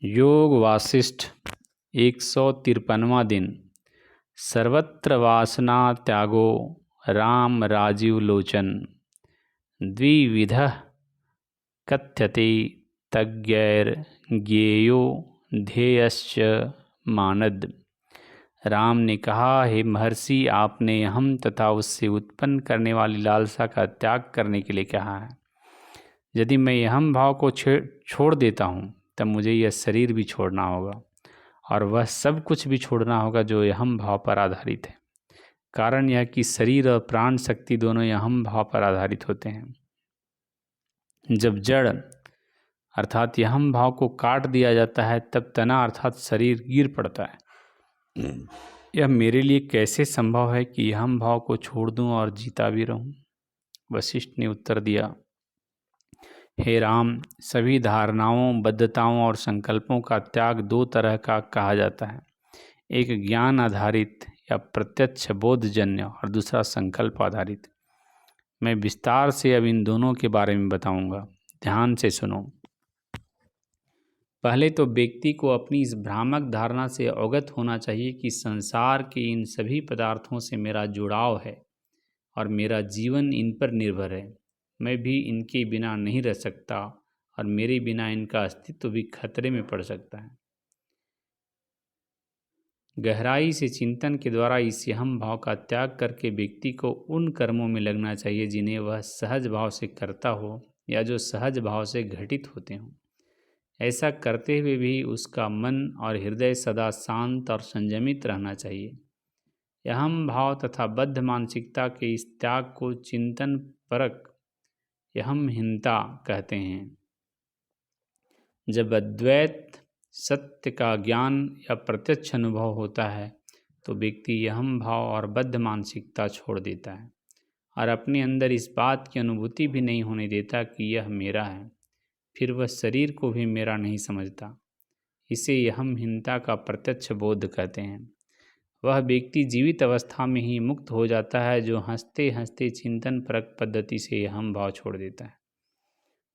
योग वासिष्ठ 153वां दिन। सर्वत्र वासना त्यागो राम राजीव लोचन। द्विविधः कथ्यते तज्ञैर्ज्ञेयो ध्येयश्च मानद। राम ने कहा, हे महर्षि, आपने हम तथा उससे उत्पन्न करने वाली लालसा का त्याग करने के लिए कहा है। यदि मैं यह भाव को छोड़ देता हूँ तब मुझे यह शरीर भी छोड़ना होगा और वह सब कुछ भी छोड़ना होगा जो यहम भाव पर आधारित है। कारण यह कि शरीर और प्राण शक्ति दोनों यहम भाव पर आधारित होते हैं। जब जड़ अर्थात यहम भाव को काट दिया जाता है तब तना अर्थात शरीर गिर पड़ता है। यह मेरे लिए कैसे संभव है कि यहम भाव को छोड़ दूं और जीता भी रहूं? वशिष्ठ ने उत्तर दिया, हे राम, सभी धारणाओं, बद्धताओं और संकल्पों का त्याग दो तरह का कहा जाता है। एक ज्ञान आधारित या प्रत्यक्ष बोधजन्य और दूसरा संकल्प आधारित। मैं विस्तार से अब इन दोनों के बारे में बताऊंगा, ध्यान से सुनो। पहले तो व्यक्ति को अपनी इस भ्रामक धारणा से अवगत होना चाहिए कि संसार के इन सभी पदार्थों से मेरा जुड़ाव है और मेरा जीवन इन पर निर्भर है। मैं भी इनके बिना नहीं रह सकता और मेरे बिना इनका अस्तित्व भी खतरे में पड़ सकता है। गहराई से चिंतन के द्वारा इस यहम भाव का त्याग करके व्यक्ति को उन कर्मों में लगना चाहिए जिन्हें वह सहज भाव से करता हो या जो सहज भाव से घटित होते हों। ऐसा करते हुए भी उसका मन और हृदय सदा शांत और संयमित रहना चाहिए। यहम भाव तथा बद्ध मानसिकता के इस त्याग को चिंतन परक यहमहीनता कहते हैं। जब अद्वैत सत्य का ज्ञान या प्रत्यक्ष अनुभव होता है तो व्यक्ति यहम भाव और बद्ध मानसिकता छोड़ देता है और अपने अंदर इस बात की अनुभूति भी नहीं होने देता कि यह मेरा है। फिर वह शरीर को भी मेरा नहीं समझता। इसे यहमहीनता का प्रत्यक्ष बोध कहते हैं। वह व्यक्ति जीवित अवस्था में ही मुक्त हो जाता है जो हंसते हंसते चिंतन परक पद्धति से यहम भाव छोड़ देता है।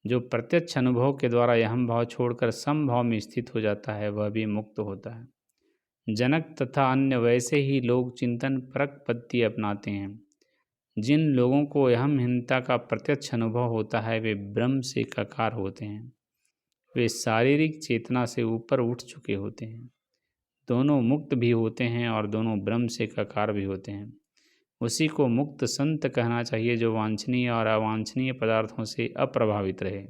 जो प्रत्यक्ष अनुभव के द्वारा यहम भाव छोड़कर समभाव में स्थित हो जाता है वह भी मुक्त होता है। जनक तथा अन्य वैसे ही लोग चिंतन परक पद्धति अपनाते हैं। जिन लोगों को यहमहीनता का प्रत्यक्ष अनुभव होता है वे ब्रह्म से एकाकार होते हैं। वे शारीरिक चेतना से ऊपर उठ चुके होते हैं। दोनों मुक्त भी होते हैं और दोनों ब्रह्म से एकाकार भी होते हैं। उसी को मुक्त संत कहना चाहिए जो वांछनीय और अवांछनीय पदार्थों से अप्रभावित रहे।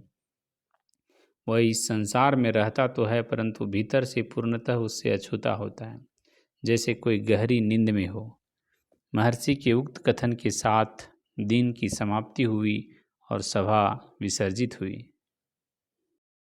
वह इस संसार में रहता तो है परंतु भीतर से पूर्णतः उससे अछूता होता है, जैसे कोई गहरी नींद में हो। महर्षि के उक्त कथन के साथ दिन की समाप्ति हुई और सभा विसर्जित हुई।